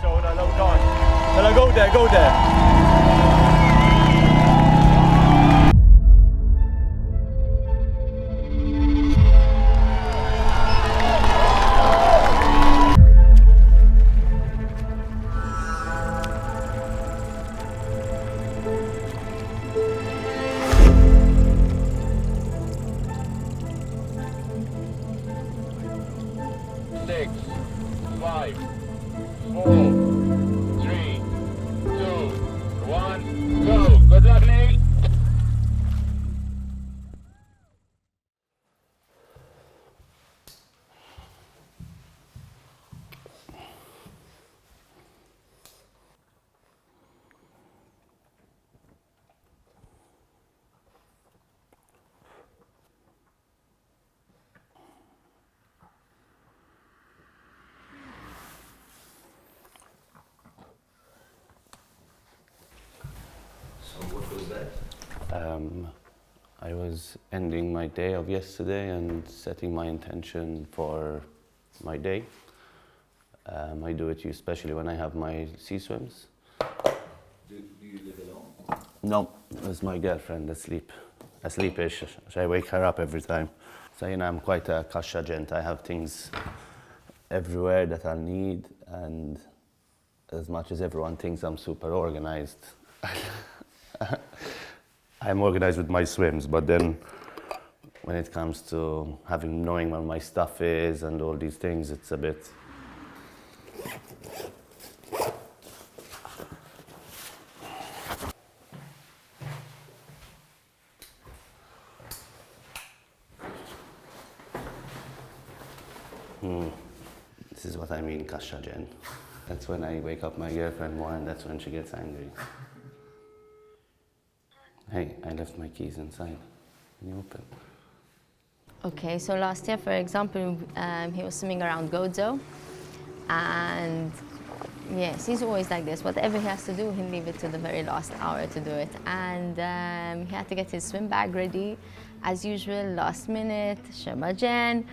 zona, low down. Shall I go there? Go there. I was ending my day of yesterday and setting my intention for my day. I do it especially when I have my sea swims. Do you live alone? No, it's my girlfriend asleep-ish. I wake her up every time. So, I'm quite a kasha gent. I have things everywhere that I need, and as much as everyone thinks I'm super organized, I'm organized with my swims, but then when it comes to knowing where my stuff is and all these things, it's a bit... This is what I mean, kasha gen. That's when I wake up my girlfriend more, and that's when she gets angry. Hey, I left my keys inside. Can you open? Okay, so last year, for example, he was swimming around Gozo, and yes, he's always like this. Whatever he has to do, he'll leave it to the very last hour to do it. And he had to get his swim bag ready, as usual, last minute, Shema Jen.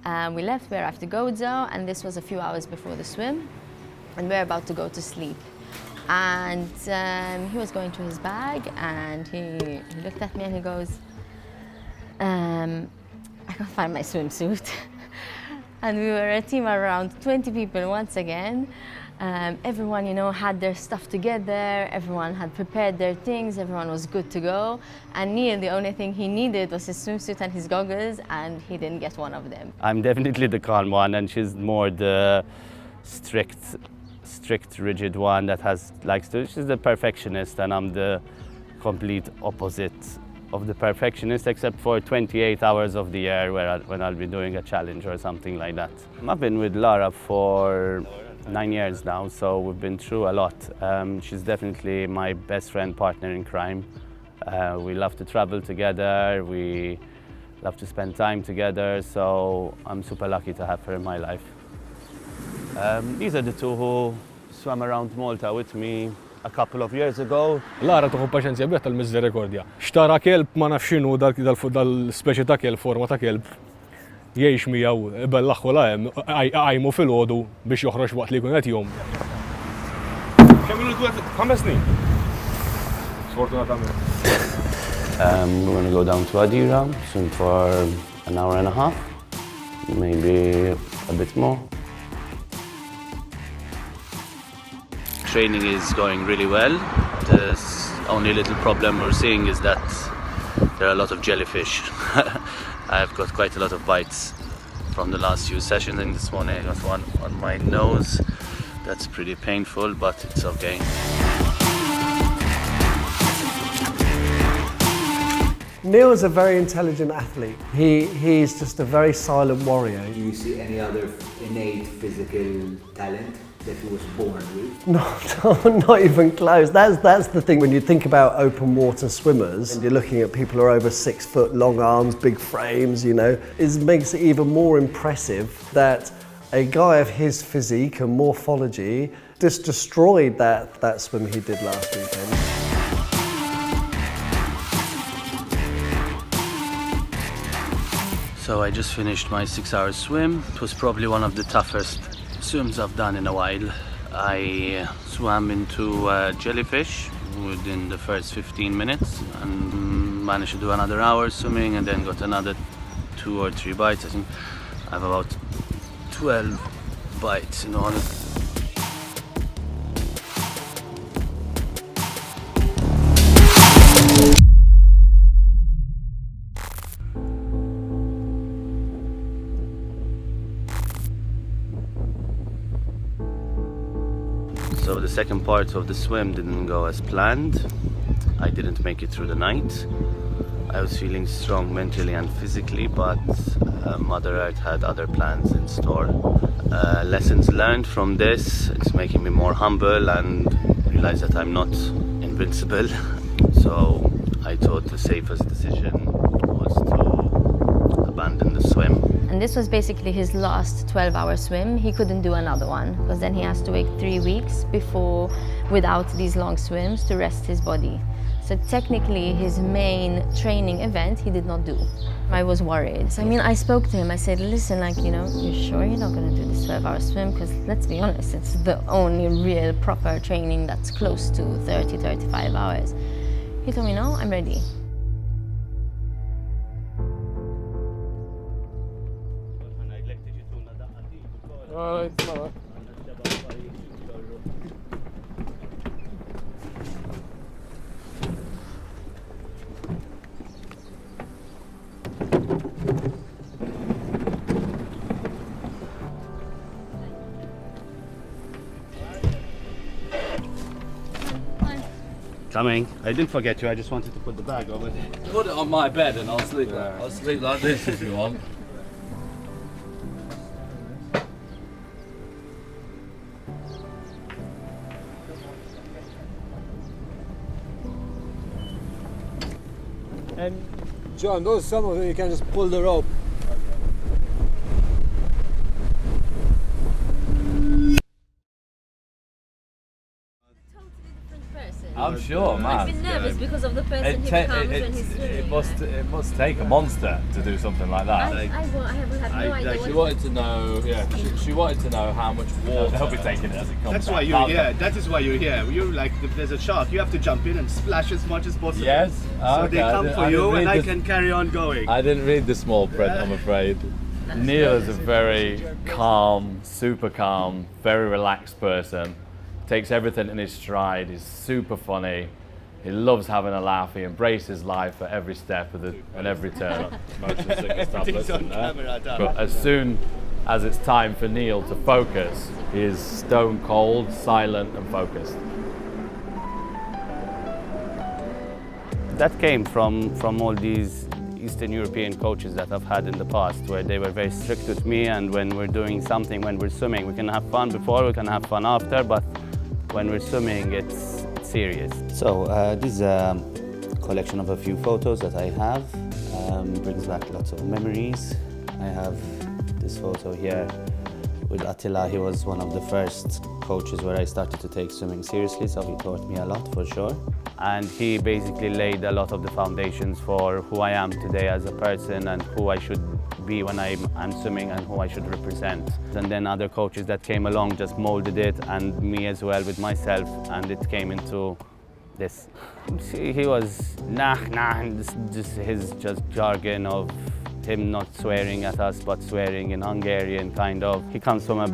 We arrived to Gozo, and this was a few hours before the swim, and we're about to go to sleep. And he was going through his bag, and he looked at me and he goes, I can't find my swimsuit. And we were a team of around 20 people once again. Everyone, had their stuff together, everyone had prepared their things, everyone was good to go. And Neil, the only thing he needed was his swimsuit and his goggles, and he didn't get one of them. I'm definitely the calm one, and she's more the strict, rigid one that likes to. She's the perfectionist, and I'm the complete opposite of the perfectionist, except for 28 hours of the year when I'll be doing a challenge or something like that. I've been with Lara for 9 years now, so we've been through a lot. She's definitely my best friend, partner in crime. We love to travel together, we love to spend time together, so I'm super lucky to have her in my life. These are the two who swam around Malta with me a couple of years ago. Lara tuħu paċenzja bieħ tal-Miżerikordja. Xtara kelb ma nafx x'inhu dal-speċi ta' kelb, forma ta' kelb. Jgħix miegħu bellaħħu hemm għajmu fil-għodu biex joħroġ waqt li jkun qed jom. Kemm ilu twet 5 snin? Sfortunatament. We're going to go down to Adira, swim for an hour and a half, maybe a bit more. Training is going really well. The only little problem we're seeing is that there are a lot of jellyfish. I've got quite a lot of bites from the last few sessions, and this morning I got one on my nose. That's pretty painful, but it's okay. Neil's a very intelligent athlete. He's just a very silent warrior. Do you see any other innate physical talent that he was born with? No, not even close. That's the thing when you think about open water swimmers and you're looking at people who are over 6 foot, long arms, big frames, it makes it even more impressive that a guy of his physique and morphology just destroyed that swim he did last weekend. So I just finished my 6-hour swim. It was probably one of the toughest swims I've done in a while. I swam into jellyfish within the first 15 minutes and managed to do another hour swimming and then got another 2 or 3 bites. I think I have about 12 bites in all. So the second part of the swim didn't go as planned. I didn't make it through the night. I was feeling strong mentally and physically, but Mother Earth had other plans in store. Lessons learned from this, it's making me more humble and realize that I'm not invincible. So I thought the safest decision was to abandon the swim. And this was basically his last 12-hour swim. He couldn't do another one because then he has to wait 3 weeks without these long swims to rest his body. So technically his main training event he did not do. I was worried. So, I mean, I spoke to him. I said, listen, you sure you're not going to do this 12-hour swim? Because let's be honest, it's the only real proper training that's close to 30, 35 hours. He told me, no, I'm ready. Coming. I didn't forget you, I just wanted to put the bag over there. Put it on my bed and I'll sleep there. I'll sleep like this if you want. And John, some of them you can just pull the rope. I'm sure, man. I've been nervous because of the person he becomes when he's swimming. It must take a monster to do something like that. I have no idea. She wanted to know. Yeah, she wanted to know how much water. They'll be taking it as it comes. That's why you're here. That is why you're here. You're like, if there's a shark, you have to jump in and splash as much as possible. Yes. So they come for you and I can carry on going. I didn't read the small print, I'm afraid. Neil is a very calm, super calm, very relaxed person. Takes everything in his stride. He's super funny. He loves having a laugh. He embraces life at every step and every turn. Motion sickness tablets in there. But as soon as it's time for Neil to focus, he is stone cold, silent and focused. That came from all these Eastern European coaches that I've had in the past, where they were very strict with me, and when we're doing something, when we're swimming, we can have fun before, we can have fun after, but when we're swimming, it's serious. So this is a collection of a few photos that I have. Brings back lots of memories. I have this photo here with Attila. He was one of the first coaches where I started to take swimming seriously, so he taught me a lot for sure. And he basically laid a lot of the foundations for who I am today as a person and who I should be when I'm swimming and who I should represent. And then other coaches that came along just molded it, and me as well with myself, and it came into this. He was just his jargon of him not swearing at us but swearing in Hungarian kind of. He comes from a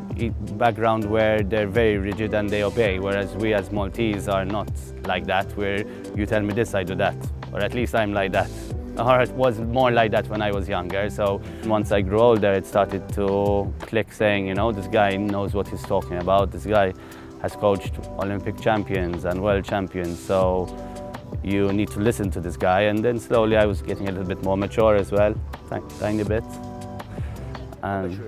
background where they're very rigid and they obey, whereas we as Maltese are not like that, where you tell me this, I do that, or at least I'm like that. Or it was more like that when I was younger, so once I grew older it started to click, saying, you know, this guy knows what he's talking about, this guy has coached Olympic champions and world champions, so you need to listen to this guy. And then slowly I was getting a little bit more mature as well, tiny bit. And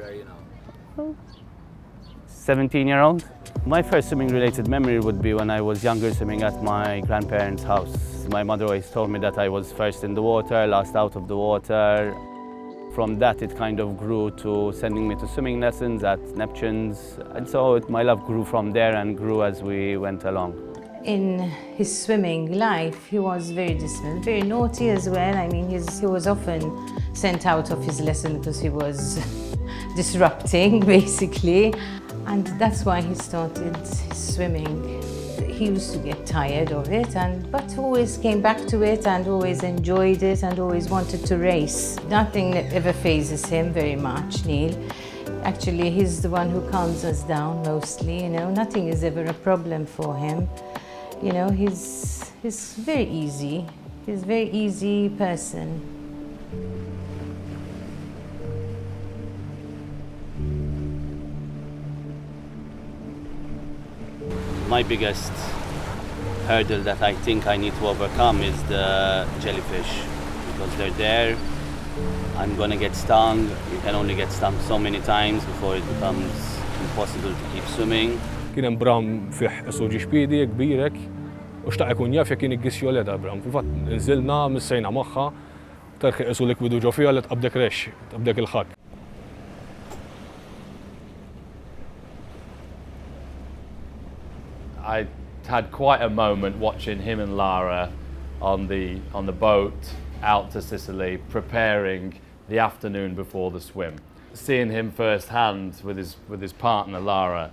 17-year-old. My first swimming related memory would be when I was younger, swimming at my grandparents' house. My mother always told me that I was first in the water, last out of the water. From that it kind of grew to sending me to swimming lessons at Neptune's, and so my love grew from there and grew as we went along. In his swimming life, he was very disciplined, very naughty as well. I mean, he was often sent out of his lesson because he was disrupting, basically. And that's why he started swimming. He used to get tired of it, but always came back to it and always enjoyed it and always wanted to race. Nothing that ever phases him very much, Neil. Actually, he's the one who calms us down mostly, Nothing is ever a problem for him. He's very easy. He's a very easy person. My biggest hurdle that I think I need to overcome is the jellyfish, because they're there. I'm gonna get stung. You can only get stung so many times before it becomes impossible to keep swimming. Kien hemm bram fih isu ġiġpiedi kbirek u xtaq ikun jaf jekk kien iggisjoleta bram. Fil-fatt nżilna missejna magħha terħi isu likwidu ġo fiha li tqabdek rex, tqabdek il-ħadd. I had quite a moment watching him and Lara on the boat out to Sicily, preparing the afternoon before the swim. Seeing him firsthand with his partner Lara,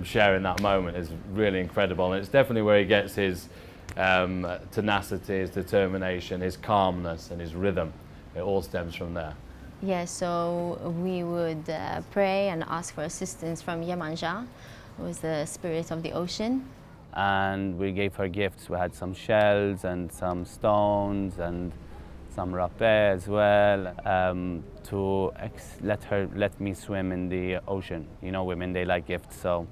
sharing that moment is really incredible, and it's definitely where he gets his tenacity, his determination, his calmness, and his rhythm. It all stems from there. Yeah, so we would pray and ask for assistance from Yemanja, who is the spirit of the ocean. And we gave her gifts. We had some shells and some stones and some rapé as well, to let me swim in the ocean. Women, they like gifts, so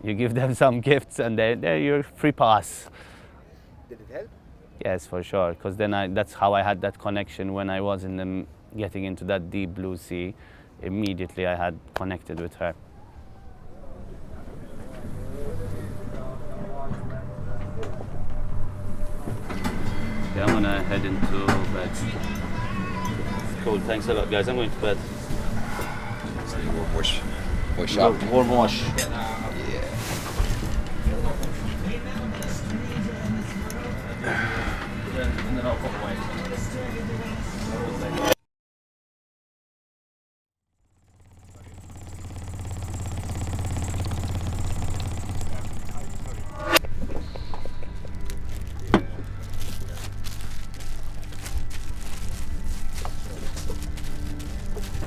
you give them some gifts and they're your free pass. Did it help? Yes, for sure, because then that's how I had that connection when I was getting into that deep blue sea. Immediately I had connected with her. Okay, I'm gonna head into bed. Cool, thanks a lot guys, I'm going to bed. Wash up. Warm wash.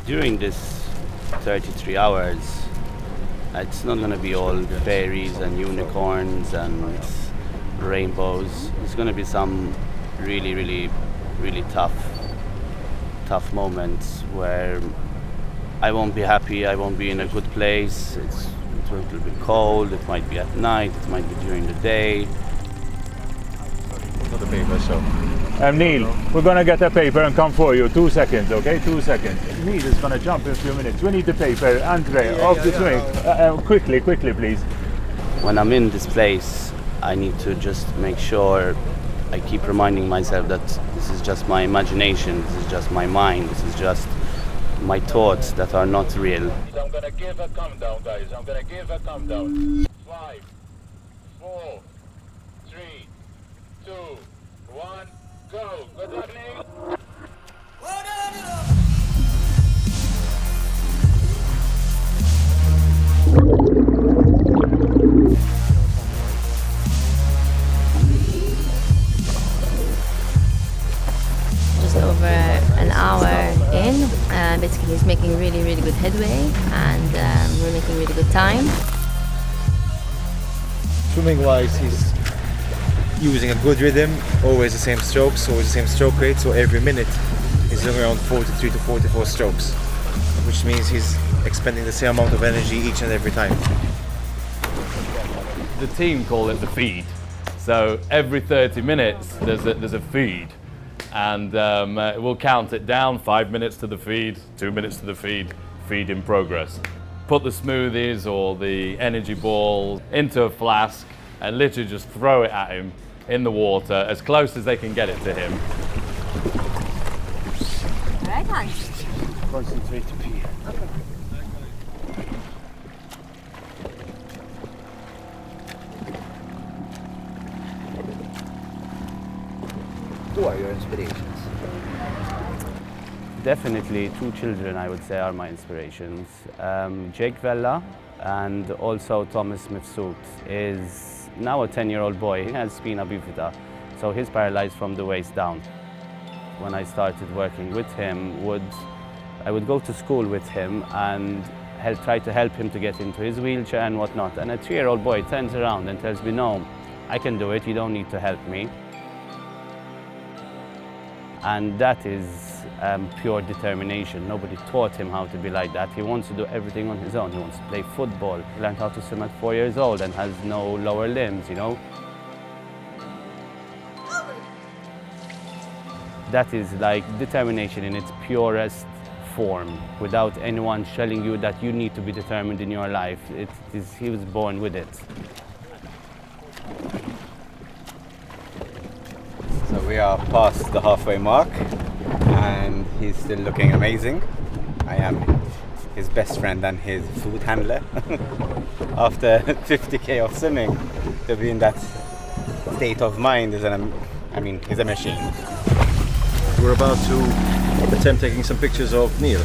During this 33 hours, it's not going to be all fairies and unicorns and rainbows. It's going to be some really, really, really tough moments where I won't be happy, I won't be in a good place. It will be cold, it might be at night, it might be during the day. Not the paper, so. Neil, we're going to get a paper and come for you. 2 seconds, okay? 2 seconds. Neil is going to jump in a few minutes. We need the paper. Andre, off the swing. Quickly, please. When I'm in this place, I need to just make sure I keep reminding myself that this is just my imagination, this is just my mind, this is just my thoughts that are not real. I'm going to give a countdown, guys. I'm going to give a countdown. 5, 4, 3, 2, 1. Go! Good luck, Neil! Just over an hour in, basically he's making really, really good headway, and we're making really good time. Swimming-wise, he's using a good rhythm, always the same strokes, always the same stroke rate, so every minute he's doing around 43 to 44 strokes, which means he's expending the same amount of energy each and every time. The team call it the feed, so every 30 minutes there's a feed, and we'll count it down. 5 minutes to the feed, 2 minutes to the feed in progress. Put the smoothies or the energy ball into a flask and literally just throw it at him in the water as close as they can get it to him. Right, Hans. Concentrate to pee. Who are your inspirations? Definitely 2 children, I would say, are my inspirations. Jake Vella, And also Thomas Mifsud is now a 10-year-old boy. He has spina bifida, so he's paralyzed from the waist down. When I started working with him, I would go to school with him and try to help him to get into his wheelchair and whatnot. And a 3-year-old boy turns around and tells me, no, I can do it, you don't need to help me. And that is pure determination. Nobody taught him how to be like that. He wants to do everything on his own. He wants to play football. He learned how to swim at 4 years old and has no lower limbs, you know. That is like determination in its purest form, without anyone telling you that you need to be determined in your life. He was born with it. So we are past the halfway mark and he's still looking amazing. I am his best friend and his food handler. After 50k of swimming, to be in that state of mind is he's a machine. We're about to attempt taking some pictures of Neil.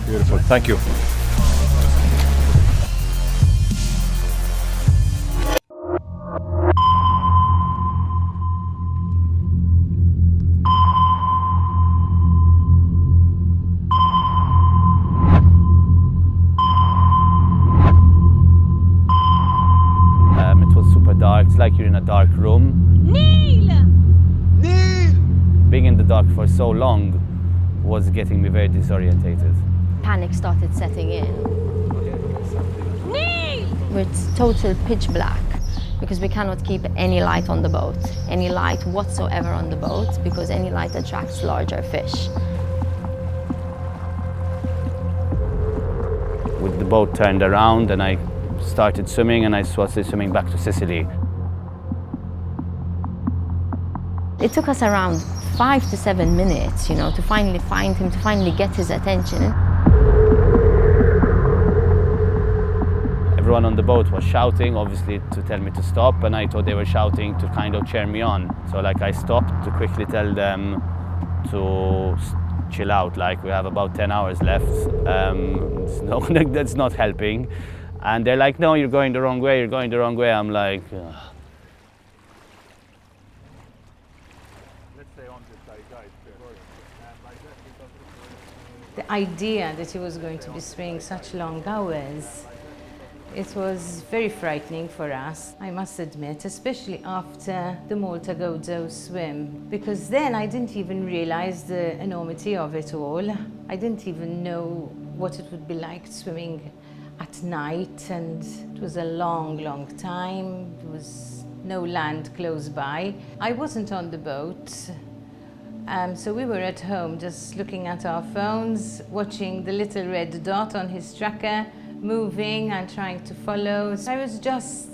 Beautiful, thank you. It was super dark. It's like you're in a dark room. Neil! Neil! Being in the dark for so long was getting me very disorientated. Panic started setting in. Neil! It's total pitch black because we cannot keep any light on the boat, any light whatsoever on the boat, because any light attracts larger fish. With the boat turned around and I started swimming, and I started swimming back to Sicily. It took us around 5 to 7 minutes, to finally find him, to finally get his attention. Everyone on the boat was shouting, obviously, to tell me to stop, and I thought they were shouting to kind of cheer me on. So I stopped to quickly tell them to chill out, we have about 10 hours left. That's not helping. And they're like, no, you're going the wrong way, you're going the wrong way. I'm like, ugh. The idea that he was going to be swimming such long hours, it was very frightening for us, I must admit, especially after the Malta Gozo swim, because then I didn't even realize the enormity of it all. I didn't even know what it would be like swimming at night, and it was a long, long time. There was no land close by. I wasn't on the boat, so we were at home just looking at our phones, watching the little red dot on his tracker moving and trying to follow. So I was just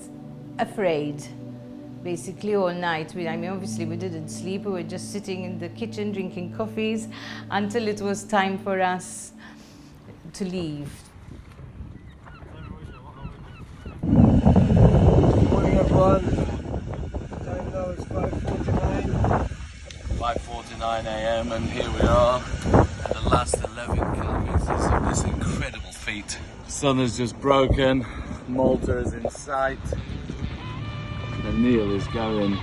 afraid, basically all night. Obviously we didn't sleep. We were just sitting in the kitchen drinking coffees until it was time for us to leave. Morning everyone. Time now is 5:49. 5:49 a.m. and here we are at the last 11 kilometers of this incredible feat. The sun has just broken, Malta is in sight, and Neil is going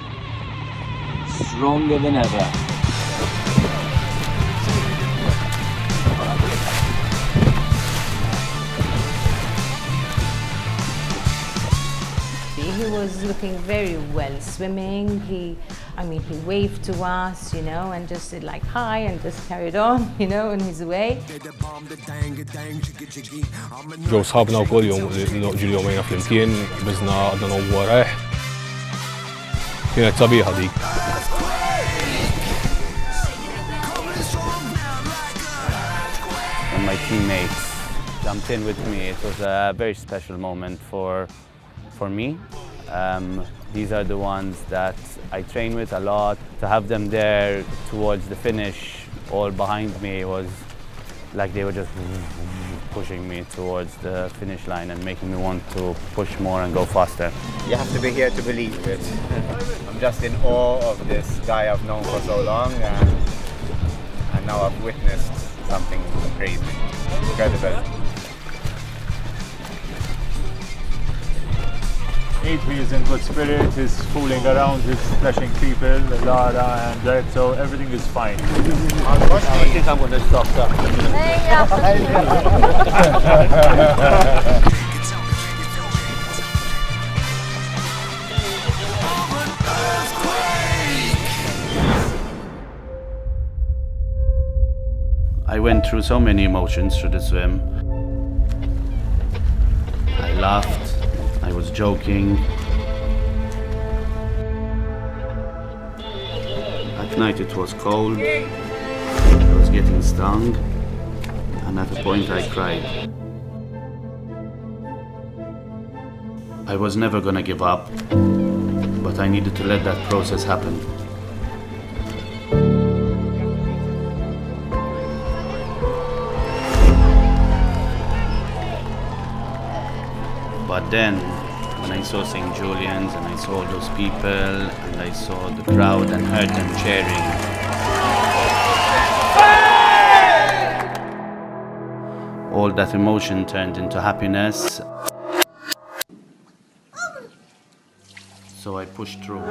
stronger than ever. He was looking very well swimming. He waved to us, and just said hi and just carried on, on his way. ġew sħabna wkoll ġieli jomejna flimkien, biżna għadna nowwu waraħ. Kienet sabiħa dik. And my teammates jumped in with me. It was a very special moment for me. These are the ones that I train with a lot. To have them there towards the finish, all behind me, was like they were just pushing me towards the finish line and making me want to push more and go faster. You have to be here to believe it. I'm just in awe of this guy I've known for so long, and now I've witnessed something crazy, incredible. He's in good spirit, he's fooling around, he's splashing people, Lara and that, so everything is fine. I think I'm going to stop I went through so many emotions through the swim. I laughed, I was joking. At night it was cold, I was getting stung, and at a point I cried. I was never gonna give up, but I needed to let that process happen. But then, when I saw St. Julian's and I saw those people and I saw the crowd and heard them cheering, all that emotion turned into happiness. So I pushed through.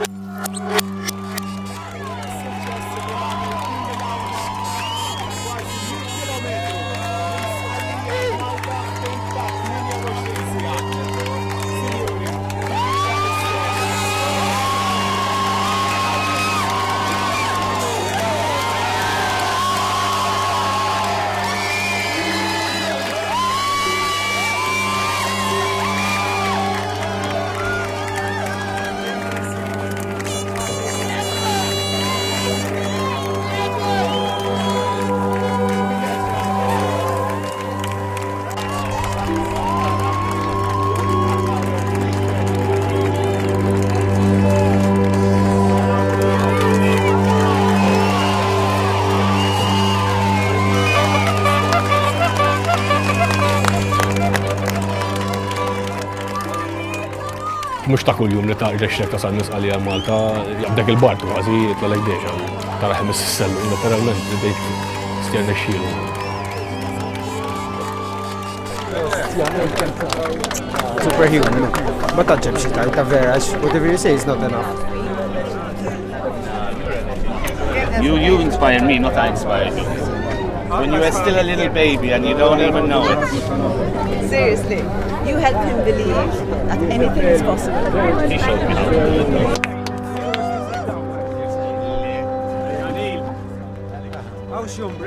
Mux ta' kull-jum li ta' ġexxek ta' sal nisqalija Malta, jabdek il-bart kważi jitlalek deġa. Tara ħemes s-sellu, literalment, bidejt stjerna xielu. Superhuman, ma taġġem xi ta' vera, whatever you say is not enough. You inspire me, not I inspire you. When you were still a little baby and you don't even know it. Seriously, you help him believe that anything is possible. He showed me how to do it.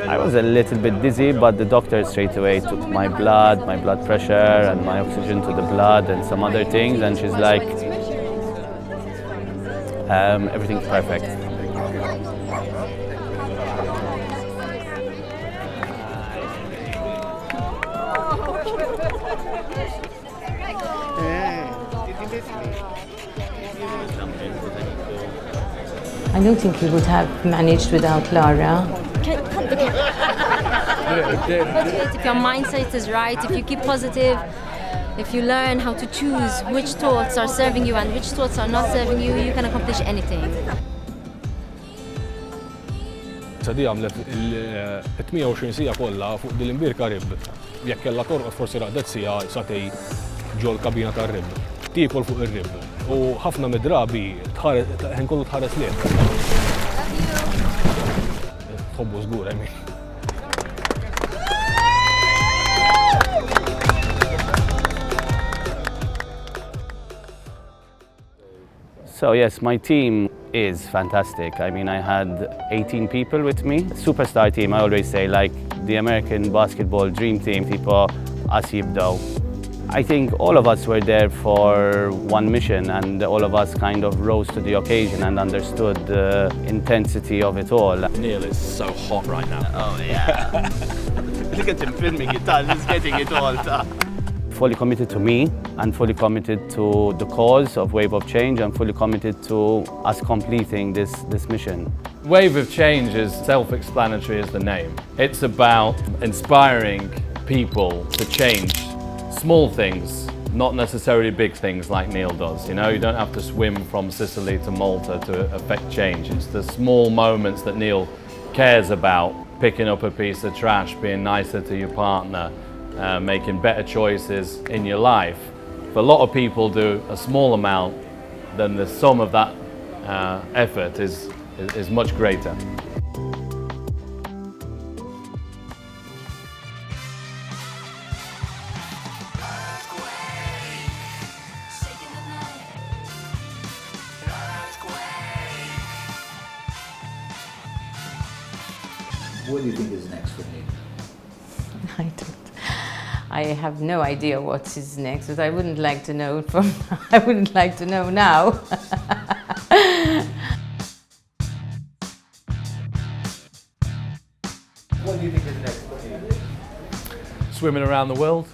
I was a little bit dizzy, but the doctor straight away took my blood pressure and my oxygen to the blood and some other things, and she's like, everything's perfect. I don't think we would have managed without Lara. If your mindset is right, if you keep positive, if you learn how to choose which thoughts are serving you and which thoughts are not serving you, you can accomplish anything. Sadi għamlet il-28 sija kollha fuq dil-imbirka rib. Jekk kellha torqod forsi raqdet sija satej ġol kabina tar-rib. Tiekol fuq ir-rib. U ħafna midrabi ħin kollu tħares lejh. Tħobbu żgur hemm. So yes, my team is fantastic. I mean, I had 18 people with me. Superstar team, I always say, like the American basketball dream team, tipo Asib Dow. I think all of us were there for one mission, and all of us kind of rose to the occasion and understood the intensity of it all. Neil is so hot right now. Oh yeah. Look at him filming it, he's getting it all. Fully committed to me and fully committed to the cause of Wave of Change and fully committed to us completing this mission. Wave of Change is self-explanatory as the name. It's about inspiring people to change small things, not necessarily big things like Neil does. You know, you don't have to swim from Sicily to Malta to affect change. It's the small moments that Neil cares about. Picking up a piece of trash, being nicer to your partner, making better choices in your life. a lot of people do a small amount, then the sum of that effort is much greater. What do you think is next for me? I have no idea what is next, but I wouldn't like to know from. I wouldn't like to know now. What do you think is next for me? Swimming around the world.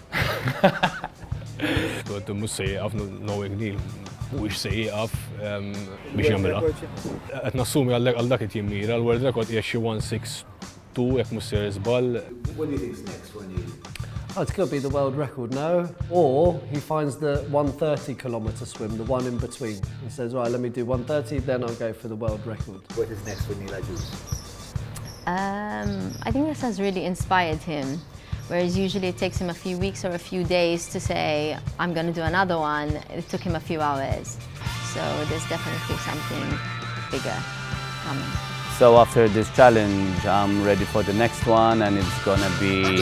Għoddu mus sejqaf, knowing Neil, mux sejqaf biex jamela. Għet nassumi għal dak it-jimmira, l-world record jiex 162, jek mus sejr izbal. What do you think is next for Neil? Oh, it's got to be the world record now. Or he finds the 130-kilometre swim, the one in between. He says, right, let me do 130, then I'll go for the world record. What is next for Neil Agius? I think this has really inspired him, whereas usually it takes him a few weeks or a few days to say, I'm going to do another one. It took him a few hours. So there's definitely something bigger coming. So after this challenge, I'm ready for the next one, and it's gonna be